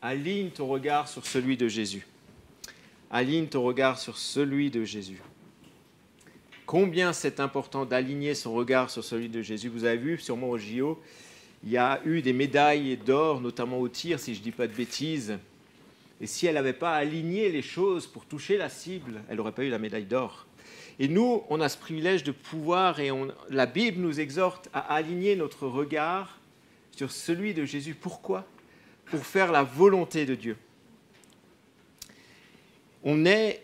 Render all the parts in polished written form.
Aligne ton regard sur celui de Jésus. Aligne ton regard sur celui de Jésus. Combien c'est important d'aligner son regard sur celui de Jésus. Vous avez vu, sûrement au JO, il y a eu des médailles d'or, notamment au tir, si je ne dis pas de bêtises. Et si elle n'avait pas aligné les choses pour toucher la cible, elle n'aurait pas eu la médaille d'or. Et nous, on a ce privilège de pouvoir, et la Bible nous exhorte à aligner notre regard sur celui de Jésus. Pourquoi ? Pour faire la volonté de Dieu. On est,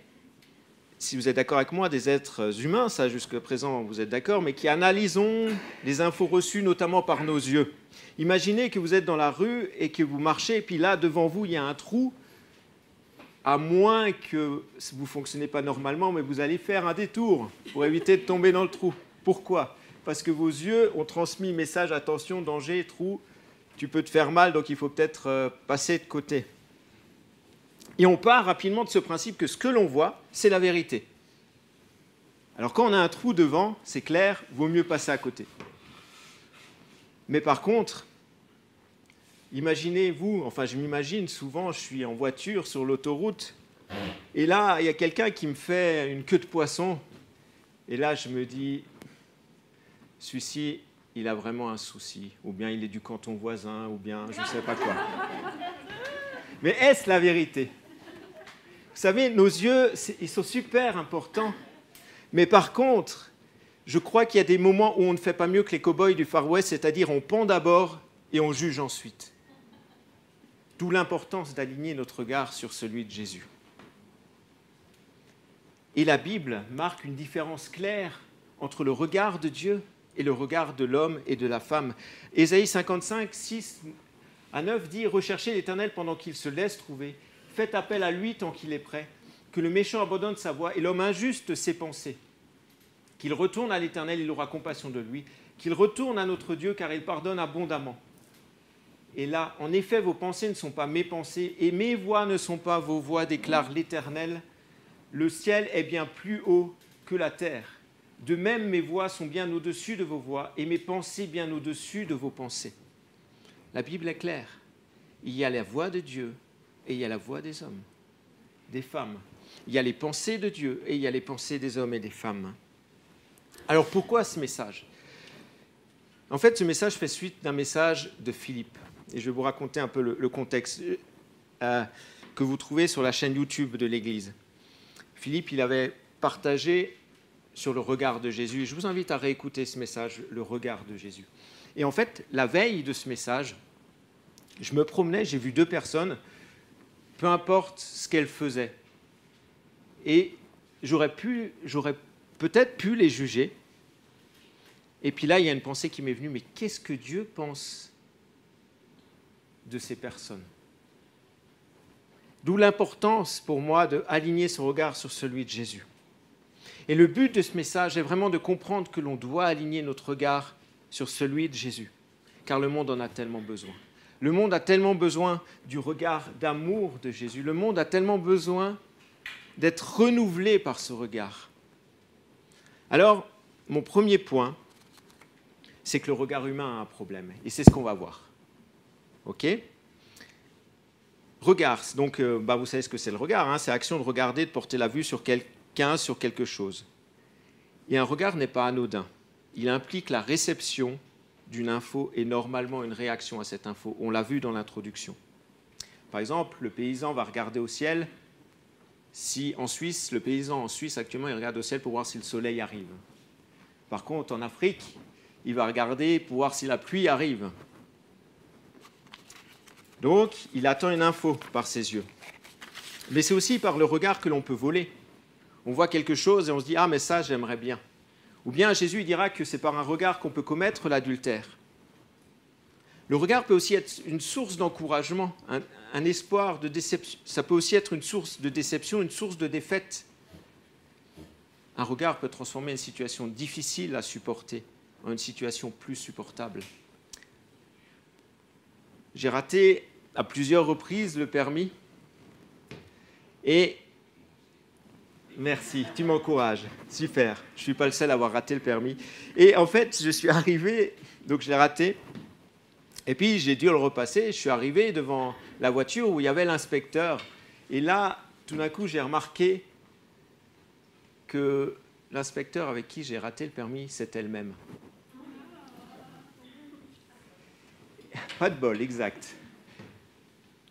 si vous êtes d'accord avec moi, des êtres humains, ça jusqu'à présent vous êtes d'accord, mais qui analysons les infos reçues notamment par nos yeux. Imaginez que vous êtes dans la rue et que vous marchez, et puis là, devant vous, il y a un trou, à moins que vous ne fonctionnez pas normalement, mais vous allez faire un détour pour éviter de tomber dans le trou. Pourquoi ? Parce que vos yeux ont transmis message, attention, danger, trou, tu peux te faire mal, donc il faut peut-être passer de côté. Et on part rapidement de ce principe que ce que l'on voit, c'est la vérité. Alors quand on a un trou devant, c'est clair, vaut mieux passer à côté. Mais par contre, imaginez-vous, enfin je m'imagine souvent, je suis en voiture sur l'autoroute, et là, il y a quelqu'un qui me fait une queue de poisson, et là je me dis, celui-ci, il a vraiment un souci, ou bien il est du canton voisin, ou bien je ne sais pas quoi. Mais est-ce la vérité ? Vous savez, nos yeux, ils sont super importants, mais par contre, je crois qu'il y a des moments où on ne fait pas mieux que les cow-boys du Far West, c'est-à-dire on pend d'abord et on juge ensuite. D'où l'importance d'aligner notre regard sur celui de Jésus. Et la Bible marque une différence claire entre le regard de Dieu et le regard de l'homme et de la femme. Ésaïe 55, 6 à 9 dit « Recherchez l'Éternel pendant qu'il se laisse trouver, faites appel à lui tant qu'il est prêt, que le méchant abandonne sa voie et l'homme injuste ses pensées. Qu'il retourne à l'Éternel, il aura compassion de lui, qu'il retourne à notre Dieu, car il pardonne abondamment. Et là, en effet, vos pensées ne sont pas mes pensées, et mes voix ne sont pas vos voix, déclare l'Éternel. Le ciel est bien plus haut que la terre. De même, mes voix sont bien au-dessus de vos voix, et mes pensées bien au-dessus de vos pensées. » La Bible est claire. Il y a la voix de Dieu, et il y a la voix des hommes, des femmes. Il y a les pensées de Dieu, et il y a les pensées des hommes et des femmes. Alors pourquoi ce message ? En fait, ce message fait suite d'un message de Philippe. Et je vais vous raconter un peu le contexte que vous trouvez sur la chaîne YouTube de l'Église. Philippe, il avait partagé sur le regard de Jésus. Je vous invite à réécouter ce message, le regard de Jésus. Et en fait, la veille de ce message, je me promenais, j'ai vu 2 personnes, peu importe ce qu'elles faisaient. Et j'aurais peut-être pu les juger. Et puis là, il y a une pensée qui m'est venue, mais qu'est-ce que Dieu pense de ces personnes ? D'où l'importance pour moi d'aligner son regard sur celui de Jésus. Et le but de ce message est vraiment de comprendre que l'on doit aligner notre regard sur celui de Jésus, car le monde en a tellement besoin. Le monde a tellement besoin du regard d'amour de Jésus. Le monde a tellement besoin d'être renouvelé par ce regard. Alors, mon premier point, c'est que le regard humain a un problème. Et c'est ce qu'on va voir. OK ? Regard, donc vous savez ce que c'est le regard, hein, c'est l'action de regarder, de porter la vue sur quelqu'un, sur quelque chose. Et un regard n'est pas anodin. Il implique la réception d'une info et normalement une réaction à cette info. On l'a vu dans l'introduction. Par exemple, le paysan va regarder au ciel. Si en Suisse, le paysan en Suisse actuellement, il regarde au ciel pour voir si le soleil arrive. Par contre, en Afrique, il va regarder pour voir si la pluie arrive. Donc, il attend une info par ses yeux. Mais c'est aussi par le regard que l'on peut voler. On voit quelque chose et on se dit « Ah, mais ça, j'aimerais bien ». Ou bien Jésus dira que c'est par un regard qu'on peut commettre l'adultère. Le regard peut aussi être une source d'encouragement, un espoir de déception. Ça peut aussi être une source de déception, une source de défaite. Un regard peut transformer une situation difficile à supporter en une situation plus supportable. J'ai raté à plusieurs reprises le permis et merci, tu m'encourages, super, je ne suis pas le seul à avoir raté le permis. Et en fait, je suis arrivé, donc je l'ai raté, Et puis j'ai dû le repasser, je suis arrivé devant la voiture où il y avait l'inspecteur. Et là, tout d'un coup, j'ai remarqué que l'inspecteur avec qui j'ai raté le permis, c'était le même. Pas de bol, exact.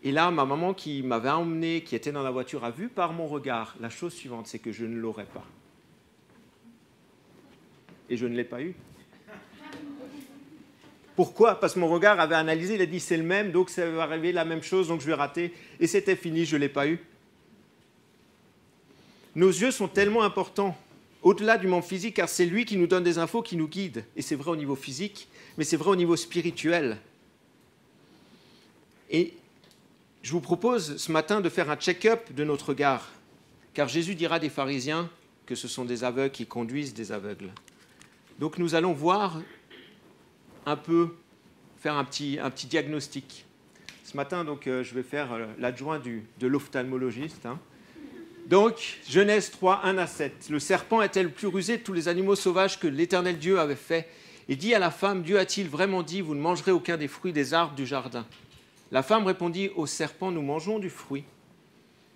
Et là, ma maman qui m'avait emmené, qui était dans la voiture, a vu par mon regard la chose suivante, c'est que je ne l'aurais pas. Et je ne l'ai pas eu. Pourquoi? Parce que mon regard avait analysé, il a dit c'est le même, donc ça va arriver la même chose, donc je vais rater. Et c'était fini, je ne l'ai pas eu. Nos yeux sont tellement importants, au-delà du monde physique, car c'est lui qui nous donne des infos, qui nous guide. Et c'est vrai au niveau physique, mais c'est vrai au niveau spirituel. Et je vous propose ce matin de faire un check-up de notre regard, car Jésus dira des pharisiens que ce sont des aveugles qui conduisent des aveugles. Donc nous allons voir un peu, faire un petit diagnostic. Ce matin, donc, je vais faire l'adjoint de l'ophtalmologiste. Donc, Genèse 3, 1 à 7. Le serpent était le plus rusé de tous les animaux sauvages que l'Éternel Dieu avait fait. Et dit à la femme, Dieu a-t-il vraiment dit, vous ne mangerez aucun des fruits des arbres du jardin? La femme répondit au serpent, nous mangeons du fruit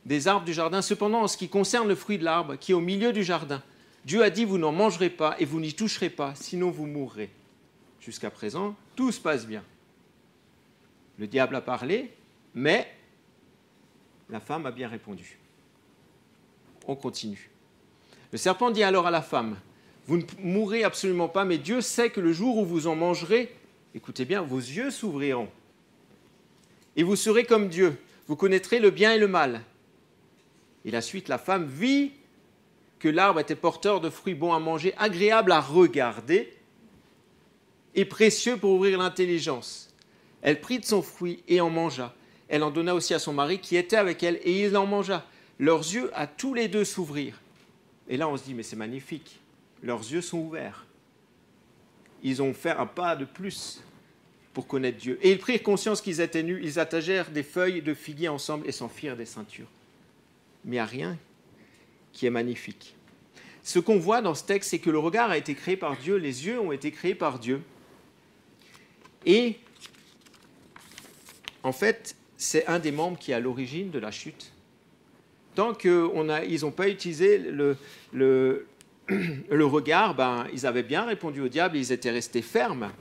des arbres du jardin. Cependant, en ce qui concerne le fruit de l'arbre qui est au milieu du jardin, Dieu a dit, vous n'en mangerez pas et vous n'y toucherez pas, sinon vous mourrez. Jusqu'à présent, tout se passe bien. Le diable a parlé, mais la femme a bien répondu. On continue. Le serpent dit alors à la femme, vous ne mourrez absolument pas, mais Dieu sait que le jour où vous en mangerez, écoutez bien, vos yeux s'ouvriront. Et vous serez comme Dieu, vous connaîtrez le bien et le mal. Et la suite, la femme vit que l'arbre était porteur de fruits bons à manger, agréables à regarder et précieux pour ouvrir l'intelligence. Elle prit de son fruit et en mangea. Elle en donna aussi à son mari qui était avec elle et il en mangea. Leurs yeux à tous les deux s'ouvrirent. Et là on se dit, mais c'est magnifique. Leurs yeux sont ouverts. Ils ont fait un pas de plus pour connaître Dieu. Et ils prirent conscience qu'ils étaient nus, ils attachèrent des feuilles de figuier ensemble et s'en firent des ceintures. Mais il n'y a rien qui est magnifique. Ce qu'on voit dans ce texte, c'est que le regard a été créé par Dieu, les yeux ont été créés par Dieu. Et en fait, c'est un des membres qui est à l'origine de la chute. Tant qu'ils n'ont pas utilisé le regard, ils avaient bien répondu au diable et ils étaient restés fermes.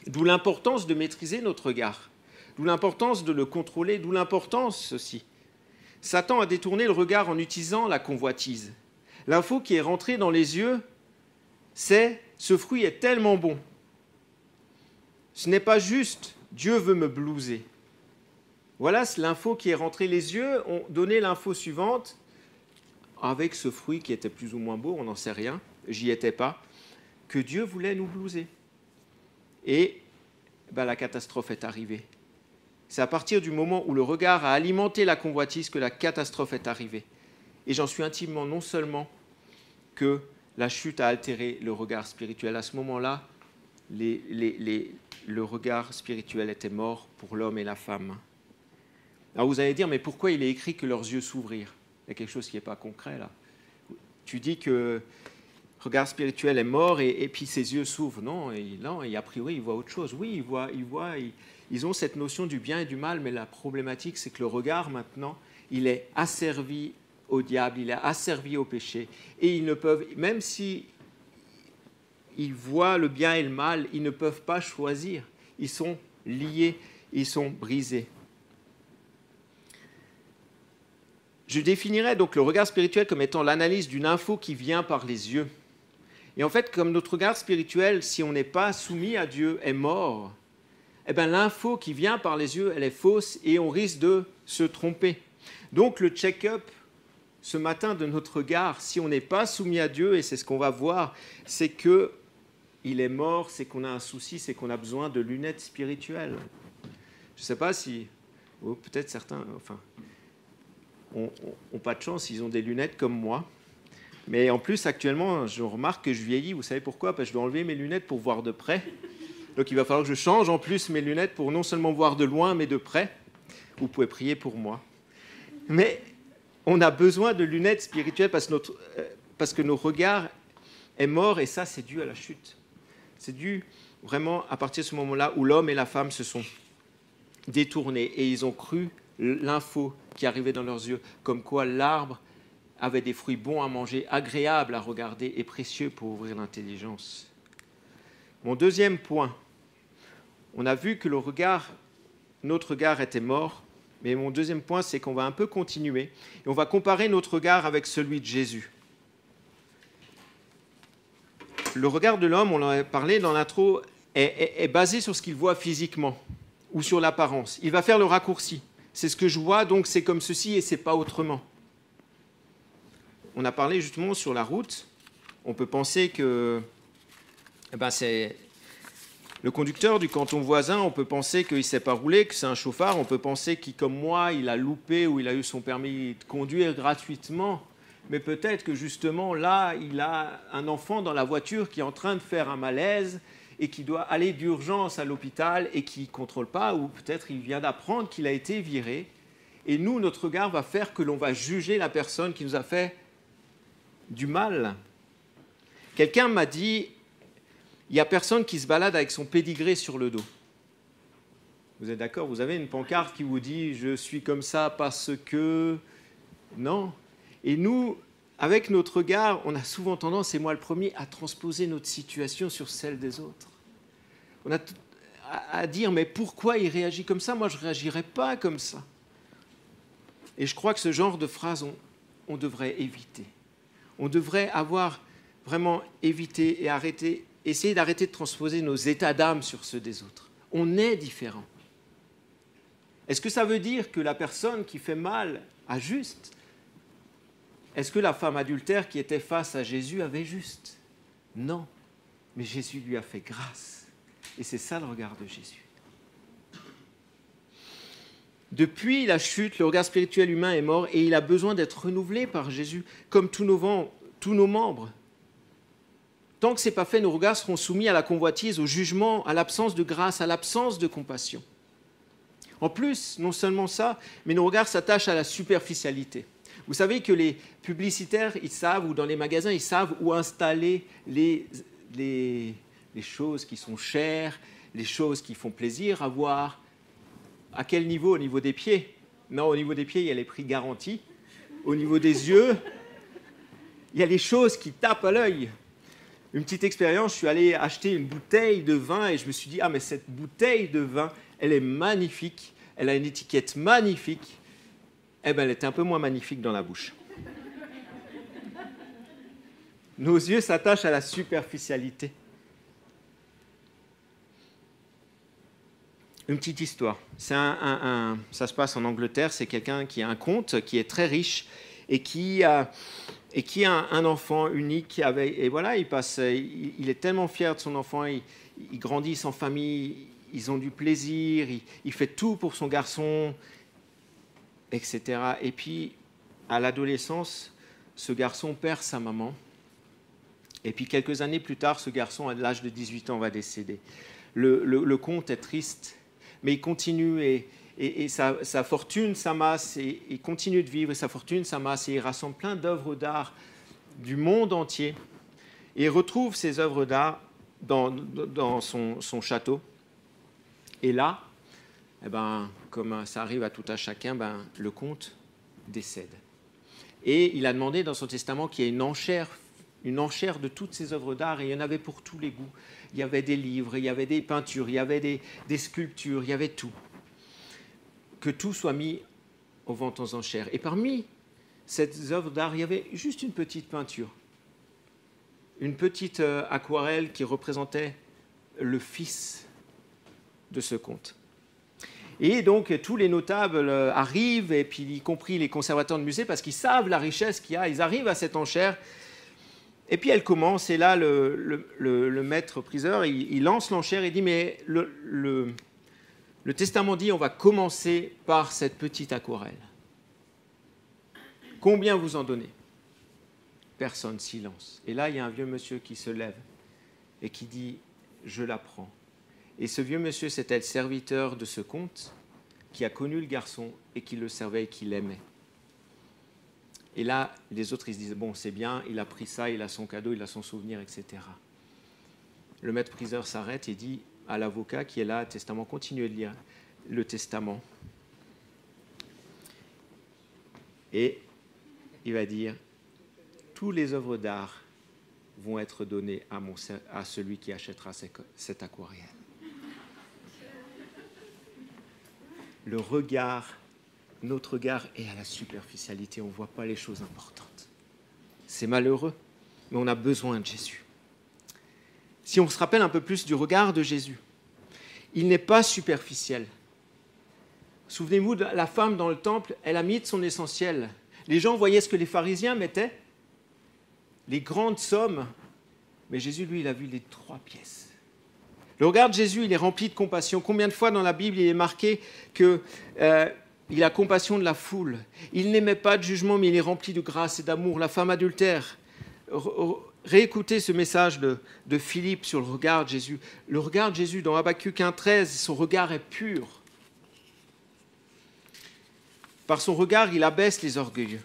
D'où l'importance de maîtriser notre regard, d'où l'importance de le contrôler, d'où l'importance aussi. Satan a détourné le regard en utilisant la convoitise. L'info qui est rentrée dans les yeux, c'est « ce fruit est tellement bon ». Ce n'est pas juste « Dieu veut me blouser ». Voilà l'info qui est rentrée. Les yeux ont donné l'info suivante avec ce fruit qui était plus ou moins beau, on n'en sait rien, j'y étais pas, que Dieu voulait nous blouser. Et la catastrophe est arrivée. C'est à partir du moment où le regard a alimenté la convoitise que la catastrophe est arrivée. Et j'en suis intimement non seulement que la chute a altéré le regard spirituel. À ce moment-là, le regard spirituel était mort pour l'homme et la femme. Alors vous allez dire, mais pourquoi il est écrit que leurs yeux s'ouvrirent? Il y a quelque chose qui n'est pas concret là. Tu dis que le regard spirituel est mort et puis ses yeux s'ouvrent. Non, et a priori, ils voient autre chose. Oui, ils ont cette notion du bien et du mal, mais la problématique, c'est que le regard, maintenant, il est asservi au diable, il est asservi au péché. Et ils ne peuvent, même si ils voient le bien et le mal, ils ne peuvent pas choisir. Ils sont liés, ils sont brisés. Je définirais donc le regard spirituel comme étant l'analyse d'une info qui vient par les yeux. Et en fait, comme notre regard spirituel, si on n'est pas soumis à Dieu, est mort, l'info qui vient par les yeux, elle est fausse et on risque de se tromper. Donc le check-up ce matin de notre regard, si on n'est pas soumis à Dieu, et c'est ce qu'on va voir, c'est qu'il est mort, c'est qu'on a un souci, c'est qu'on a besoin de lunettes spirituelles. Je ne sais pas si, peut-être certains, n'ont pas de chance, ils ont des lunettes comme moi. Mais en plus, actuellement, je remarque que je vieillis. Vous savez pourquoi? Parce que je dois enlever mes lunettes pour voir de près. Donc il va falloir que je change en plus mes lunettes pour non seulement voir de loin, mais de près. Vous pouvez prier pour moi. Mais on a besoin de lunettes spirituelles parce que notre regard est mort et ça, c'est dû à la chute. C'est dû vraiment à partir de ce moment-là où l'homme et la femme se sont détournés et ils ont cru l'info qui arrivait dans leurs yeux, comme quoi l'arbre avait des fruits bons à manger, agréables à regarder et précieux pour ouvrir l'intelligence. Mon deuxième point, on a vu que notre regard était mort, mais mon deuxième point, c'est qu'on va un peu continuer et on va comparer notre regard avec celui de Jésus. Le regard de l'homme, on en a parlé dans l'intro, est basé sur ce qu'il voit physiquement ou sur l'apparence. Il va faire le raccourci. C'est ce que je vois, donc c'est comme ceci et c'est pas autrement. On a parlé justement sur la route. On peut penser que c'est le conducteur du canton voisin, on peut penser qu'il ne sait pas rouler, que c'est un chauffard. On peut penser qu'il, comme moi, il a loupé ou il a eu son permis de conduire gratuitement. Mais peut-être que justement là, il a un enfant dans la voiture qui est en train de faire un malaise et qui doit aller d'urgence à l'hôpital et qui ne contrôle pas, ou peut-être il vient d'apprendre qu'il a été viré. Et nous, notre regard va faire que l'on va juger la personne qui nous a fait du mal. Quelqu'un m'a dit, il n'y a personne qui se balade avec son pédigré sur le dos. Vous êtes d'accord? Vous avez une pancarte qui vous dit « je suis comme ça parce que… » Non. Et nous, avec notre regard, on a souvent tendance, et moi le premier, à transposer notre situation sur celle des autres. On a à dire, mais pourquoi il réagit comme ça? Moi, je ne réagirais pas comme ça. Et je crois que ce genre de phrase, on devrait éviter. On devrait avoir vraiment évité et essayer d'arrêter de transposer nos états d'âme sur ceux des autres. On est différents. Est-ce que ça veut dire que la personne qui fait mal a juste? Est-ce que la femme adultère qui était face à Jésus avait juste? Non, mais Jésus lui a fait grâce. Et c'est ça le regard de Jésus. Depuis la chute, le regard spirituel humain est mort et il a besoin d'être renouvelé par Jésus, comme tous nos membres. Tant que ce n'est pas fait, nos regards seront soumis à la convoitise, au jugement, à l'absence de grâce, à l'absence de compassion. En plus, non seulement ça, mais nos regards s'attachent à la superficialité. Vous savez que les publicitaires, ils savent, ou dans les magasins, ils savent où installer les choses qui sont chères, les choses qui font plaisir à voir. À quel niveau? Au niveau des pieds? Non, au niveau des pieds, il y a les prix garantis. Au niveau des yeux, il y a les choses qui tapent à l'œil. Une petite expérience, je suis allé acheter une bouteille de vin et je me suis dit, ah mais cette bouteille de vin, elle est magnifique, elle a une étiquette magnifique. Eh bien, elle était un peu moins magnifique dans la bouche. Nos yeux s'attachent à la superficialité. Une petite histoire. Ça se passe en Angleterre, c'est quelqu'un qui a un comte, qui est très riche et qui a un enfant unique. Et voilà, il est tellement fier de son enfant, il grandit sans famille, ils ont du plaisir, il fait tout pour son garçon, etc. Et puis, à l'adolescence, ce garçon perd sa maman. Et puis, quelques années plus tard, ce garçon, à l'âge de 18 ans, va décéder. Le comte est triste, mais il continue et sa fortune s'amasse et il continue de vivre et sa fortune s'amasse et il rassemble plein d'œuvres d'art du monde entier. Et il retrouve ces œuvres d'art dans son château. Et là, comme ça arrive à tout un chacun, le comte décède. Et il a demandé dans son testament qu'il y ait une enchère de toutes ces œuvres d'art, et il y en avait pour tous les goûts. Il y avait des livres, il y avait des peintures, il y avait des sculptures, il y avait tout. Que tout soit mis aux ventes aux enchères. Et parmi ces œuvres d'art, il y avait juste une petite peinture, une petite aquarelle qui représentait le fils de ce comte. Et donc, tous les notables arrivent, et puis y compris les conservateurs de musée, parce qu'ils savent la richesse qu'il y a. Ils arrivent à cette enchère, et puis elle commence, et là, le maître-priseur, il lance l'enchère, et dit, mais le testament dit, on va commencer par cette petite aquarelle. Combien vous en donnez? Personne, silence. Et là, il y a un vieux monsieur qui se lève, et qui dit, je la prends. Et ce vieux monsieur, c'était le serviteur de ce comte qui a connu le garçon et qui le servait et qui l'aimait. Et là, les autres, ils se disent, bon, c'est bien, il a pris ça, il a son cadeau, il a son souvenir, etc. le maître-priseur s'arrête et dit à l'avocat qui est là, testament, continuez de lire le testament. Et il va dire, toutes les œuvres d'art vont être données à celui qui achètera cet aquarelle. Le regard, notre regard est à la superficialité, on ne voit pas les choses importantes. C'est malheureux, mais on a besoin de Jésus. Si on se rappelle un peu plus du regard de Jésus, il n'est pas superficiel. Souvenez-vous de la femme dans le temple, elle a mis de son essentiel. Les gens voyaient ce que les pharisiens mettaient, les grandes sommes, mais Jésus, lui, il a vu les 3 pièces. Le regard de Jésus, il est rempli de compassion. Combien de fois dans la Bible, il est marqué qu'il a compassion de la foule. Il n'émet pas de jugement, mais il est rempli de grâce et d'amour. La femme adultère, réécoutez ce message de Philippe sur le regard de Jésus. Le regard de Jésus, dans Habacuc 1,13, son regard est pur. Par son regard, il abaisse les orgueilleux.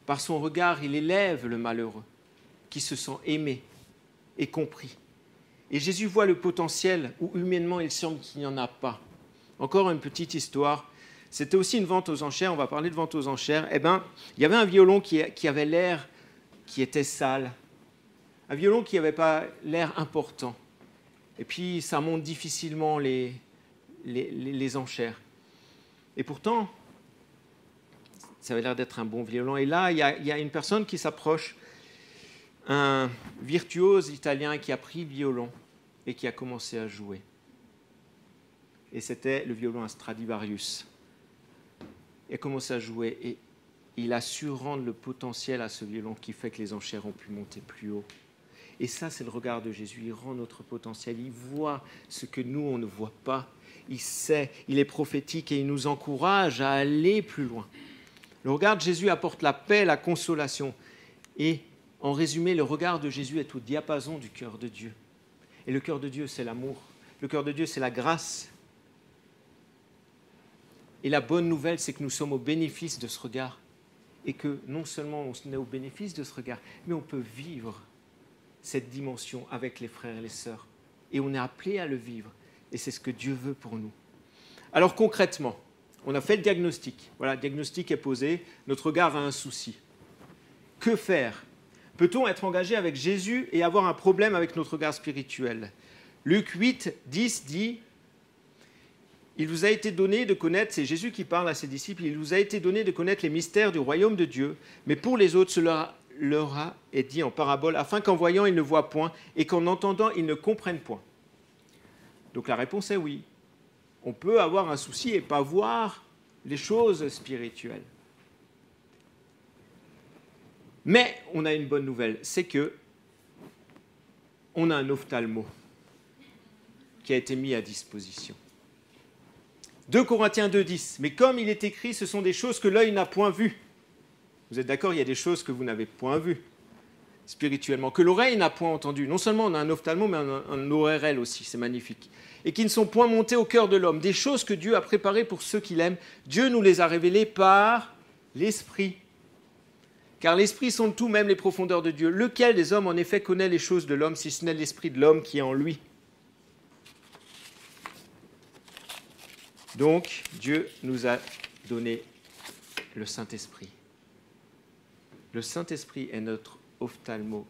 Par son regard, il élève le malheureux, qui se sent aimé et compris. Et Jésus voit le potentiel où humainement il semble qu'il n'y en a pas. Encore une petite histoire. C'était aussi une vente aux enchères, on va parler de vente aux enchères. Eh bien, il y avait un violon qui avait l'air, qui était sale. Un violon qui n'avait pas l'air important. Et puis, ça monte difficilement les enchères. Et pourtant, ça avait l'air d'être un bon violon. Et là, il y a une personne qui s'approche, un virtuose italien qui a pris le violon et qui a commencé à jouer. Et c'était le violon à Stradivarius. Il a commencé à jouer et il a su rendre le potentiel à ce violon qui fait que les enchères ont pu monter plus haut. Et ça, c'est le regard de Jésus. Il rend notre potentiel. Il voit ce que nous, on ne voit pas. Il sait, il est prophétique et il nous encourage à aller plus loin. Le regard de Jésus apporte la paix, la consolation. Et en résumé, le regard de Jésus est au diapason du cœur de Dieu. Et le cœur de Dieu, c'est l'amour. Le cœur de Dieu, c'est la grâce. Et la bonne nouvelle, c'est que nous sommes au bénéfice de ce regard. Et que non seulement on est au bénéfice de ce regard, mais on peut vivre cette dimension avec les frères et les sœurs. Et on est appelé à le vivre. Et c'est ce que Dieu veut pour nous. Alors concrètement, on a fait le diagnostic. Voilà, le diagnostic est posé. Notre regard a un souci. Que faire ? Peut-on être engagé avec Jésus et avoir un problème avec notre regard spirituel ? Luc 8, 10 dit « Il vous a été donné de connaître, c'est Jésus qui parle à ses disciples, il vous a été donné de connaître les mystères du royaume de Dieu, mais pour les autres, cela leur a été dit en parabole, afin qu'en voyant, ils ne voient point, et qu'en entendant, ils ne comprennent point. » Donc la réponse est oui. On peut avoir un souci et pas voir les choses spirituelles. Mais on a une bonne nouvelle, c'est que on a un ophtalmo qui a été mis à disposition. 2 Corinthiens 2,10. Mais comme il est écrit, ce sont des choses que l'œil n'a point vues. Vous êtes d'accord, il y a des choses que vous n'avez point vues spirituellement, que l'oreille n'a point entendues. Non seulement on a un ophtalmo, mais un ORL aussi, c'est magnifique. Et qui ne sont point montées au cœur de l'homme. Des choses que Dieu a préparées pour ceux qui l'aiment. Dieu nous les a révélées par l'Esprit. Car l'Esprit sonde tout, même les profondeurs de Dieu. Lequel des hommes, en effet, connaît les choses de l'homme, si ce n'est l'Esprit de l'homme qui est en lui ? Donc, Dieu nous a donné le Saint-Esprit. Le Saint-Esprit est notre ophtalmo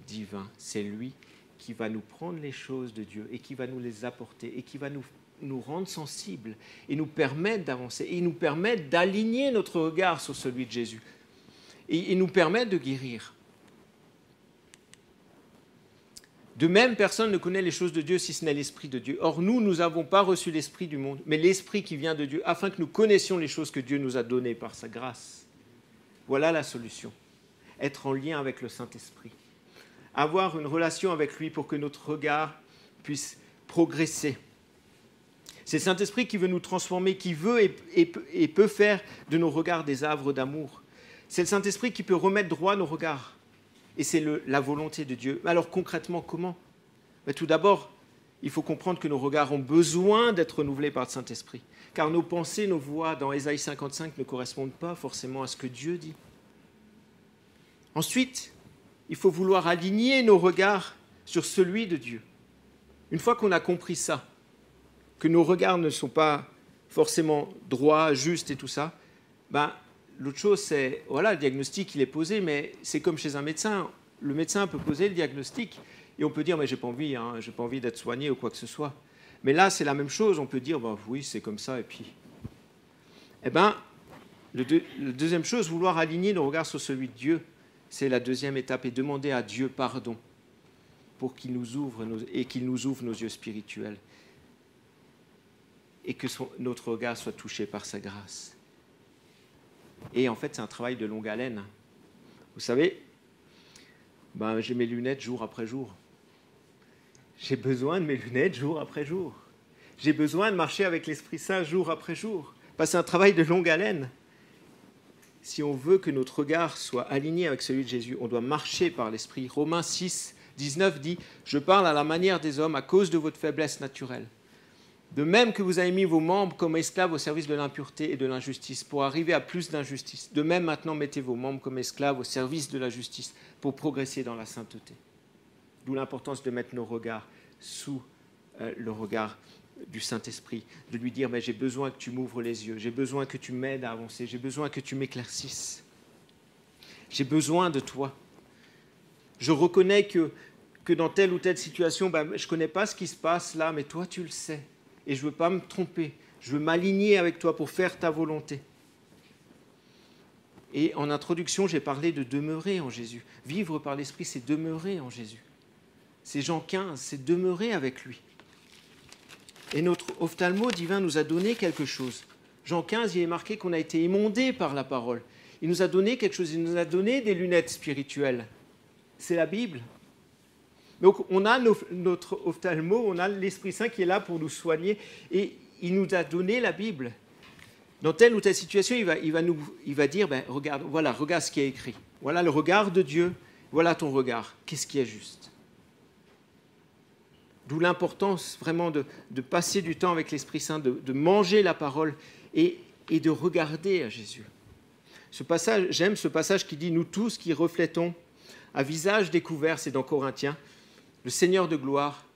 divin. C'est lui qui va nous prendre les choses de Dieu et qui va nous les apporter et qui va nous rendre sensibles et nous permettre d'avancer et nous permettre d'aligner notre regard sur celui de Jésus et nous permettre de guérir. De même, personne ne connaît les choses de Dieu si ce n'est l'Esprit de Dieu. Or, nous n'avons pas reçu l'Esprit du monde, mais l'Esprit qui vient de Dieu, afin que nous connaissions les choses que Dieu nous a données par sa grâce. Voilà la solution. Être en lien avec le Saint-Esprit. Avoir une relation avec lui pour que notre regard puisse progresser. C'est le Saint-Esprit qui veut nous transformer, qui veut et peut faire de nos regards des havres d'amour. C'est le Saint-Esprit qui peut remettre droit nos regards. Et c'est la volonté de Dieu. Alors concrètement, comment ? Tout d'abord, il faut comprendre que nos regards ont besoin d'être renouvelés par le Saint-Esprit. Car nos pensées, nos voix dans Ésaïe 55 ne correspondent pas forcément à ce que Dieu dit. Ensuite, il faut vouloir aligner nos regards sur celui de Dieu. Une fois qu'on a compris ça, que nos regards ne sont pas forcément droits, justes et tout ça, ben, l'autre chose, c'est, voilà, le diagnostic, il est posé, mais c'est comme chez un médecin. Le médecin peut poser le diagnostic et on peut dire, mais j'ai pas envie d'être soigné ou quoi que ce soit. Mais là, c'est la même chose. On peut dire, ben, oui, c'est comme ça, et puis... Eh bien, la deuxième chose, vouloir aligner nos regards sur celui de Dieu, c'est la deuxième étape, et demander à Dieu pardon pour qu'il nous ouvre qu'il nous ouvre nos yeux spirituels et que notre regard soit touché par sa grâce. Et en fait, c'est un travail de longue haleine. Vous savez, ben, j'ai mes lunettes jour après jour. J'ai besoin de mes lunettes jour après jour. J'ai besoin de marcher avec l'Esprit Saint jour après jour. Ben, c'est un travail de longue haleine. Si on veut que notre regard soit aligné avec celui de Jésus, on doit marcher par l'Esprit. Romains 6, 19 dit « Je parle à la manière des hommes à cause de votre faiblesse naturelle. De même que vous avez mis vos membres comme esclaves au service de l'impureté et de l'injustice pour arriver à plus d'injustice. De même maintenant mettez vos membres comme esclaves au service de la justice pour progresser dans la sainteté. » D'où l'importance de mettre nos regards sous le regard du Saint-Esprit, de lui dire « J'ai besoin que tu m'ouvres les yeux, j'ai besoin que tu m'aides à avancer, j'ai besoin que tu m'éclaircisses. J'ai besoin de toi. Je reconnais que dans telle ou telle situation, je ne connais pas ce qui se passe là, mais toi tu le sais. Et je ne veux pas me tromper, je veux m'aligner avec toi pour faire ta volonté. » Et en introduction, j'ai parlé de demeurer en Jésus. Vivre par l'Esprit, c'est demeurer en Jésus. C'est Jean 15, c'est demeurer avec lui. Et notre ophtalmo divin nous a donné quelque chose. Jean 15, il est marqué qu'on a été émondé par la parole. Il nous a donné quelque chose, il nous a donné des lunettes spirituelles. C'est la Bible. Donc on a notre ophtalmo, on a l'Esprit Saint qui est là pour nous soigner et il nous a donné la Bible. Dans telle ou telle situation, il va dire, regarde ce qui est écrit. Voilà le regard de Dieu, voilà ton regard. Qu'est-ce qui est juste ? D'où l'importance vraiment de passer du temps avec l'Esprit Saint, de manger la parole et de regarder à Jésus. J'aime ce passage qui dit « Nous tous qui reflétons à visage découvert », c'est dans Corinthiens, « le Seigneur de gloire,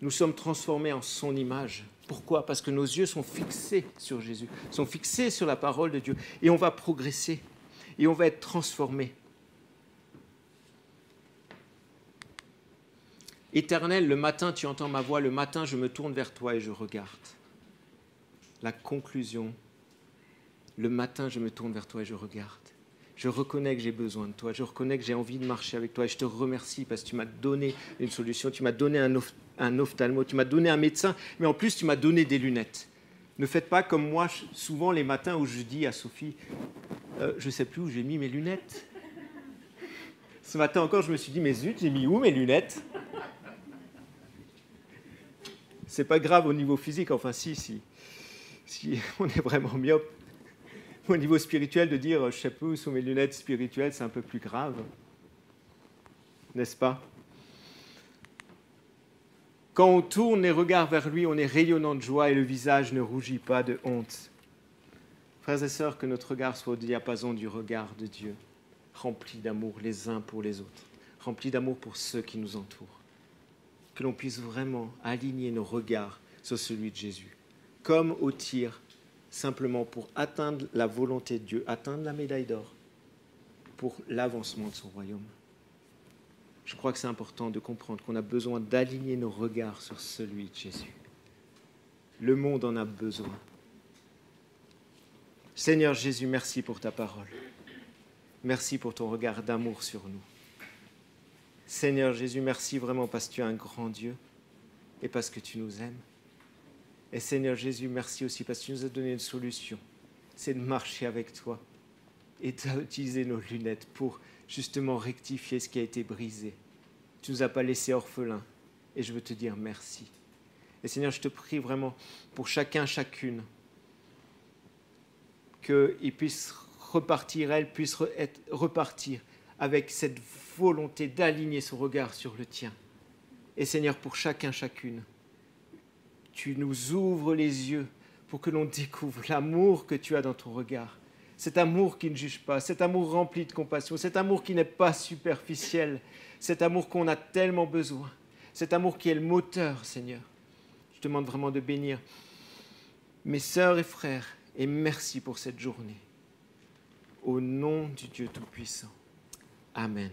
nous sommes transformés en son image ». Pourquoi ? Parce que nos yeux sont fixés sur Jésus, sont fixés sur la parole de Dieu. Et on va progresser, et on va être transformés. Éternel, le matin, tu entends ma voix, le matin, je me tourne vers toi et je regarde. La conclusion, le matin, je me tourne vers toi et je regarde. Je reconnais que j'ai besoin de toi, je reconnais que j'ai envie de marcher avec toi et je te remercie parce que tu m'as donné une solution, tu m'as donné un ophtalmo, tu m'as donné un médecin, mais en plus, tu m'as donné des lunettes. Ne faites pas comme moi, souvent les matins où je dis à Sophie, je ne sais plus où j'ai mis mes lunettes. Ce matin encore, je me suis dit, mais zut, j'ai mis où mes lunettes ? C'est pas grave au niveau physique, enfin si on est vraiment myope. Au niveau spirituel, de dire je sais pas où sont mes lunettes spirituelles, c'est un peu plus grave, n'est-ce pas ? Quand on tourne les regards vers lui, on est rayonnant de joie et le visage ne rougit pas de honte. Frères et sœurs, que notre regard soit au diapason du regard de Dieu, rempli d'amour les uns pour les autres, rempli d'amour pour ceux qui nous entourent. Que l'on puisse vraiment aligner nos regards sur celui de Jésus, comme au tir, simplement pour atteindre la volonté de Dieu, atteindre la médaille d'or, pour l'avancement de son royaume. Je crois que c'est important de comprendre qu'on a besoin d'aligner nos regards sur celui de Jésus. Le monde en a besoin. Seigneur Jésus, merci pour ta parole. Merci pour ton regard d'amour sur nous. Seigneur Jésus, merci vraiment parce que tu es un grand Dieu et parce que tu nous aimes. Et Seigneur Jésus, merci aussi parce que tu nous as donné une solution. C'est de marcher avec toi et d'utiliser nos lunettes pour justement rectifier ce qui a été brisé. Tu ne nous as pas laissés orphelins et je veux te dire merci. Et Seigneur, je te prie vraiment pour chacun, chacune, qu'il puisse repartir, elle puisse repartir avec cette volonté d'aligner son regard sur le tien. Et Seigneur, pour chacun, chacune, tu nous ouvres les yeux pour que l'on découvre l'amour que tu as dans ton regard, cet amour qui ne juge pas, cet amour rempli de compassion, cet amour qui n'est pas superficiel, cet amour qu'on a tellement besoin, cet amour qui est le moteur, Seigneur. Je te demande vraiment de bénir mes sœurs et frères, et merci pour cette journée. Au nom du Dieu Tout-Puissant. Amen.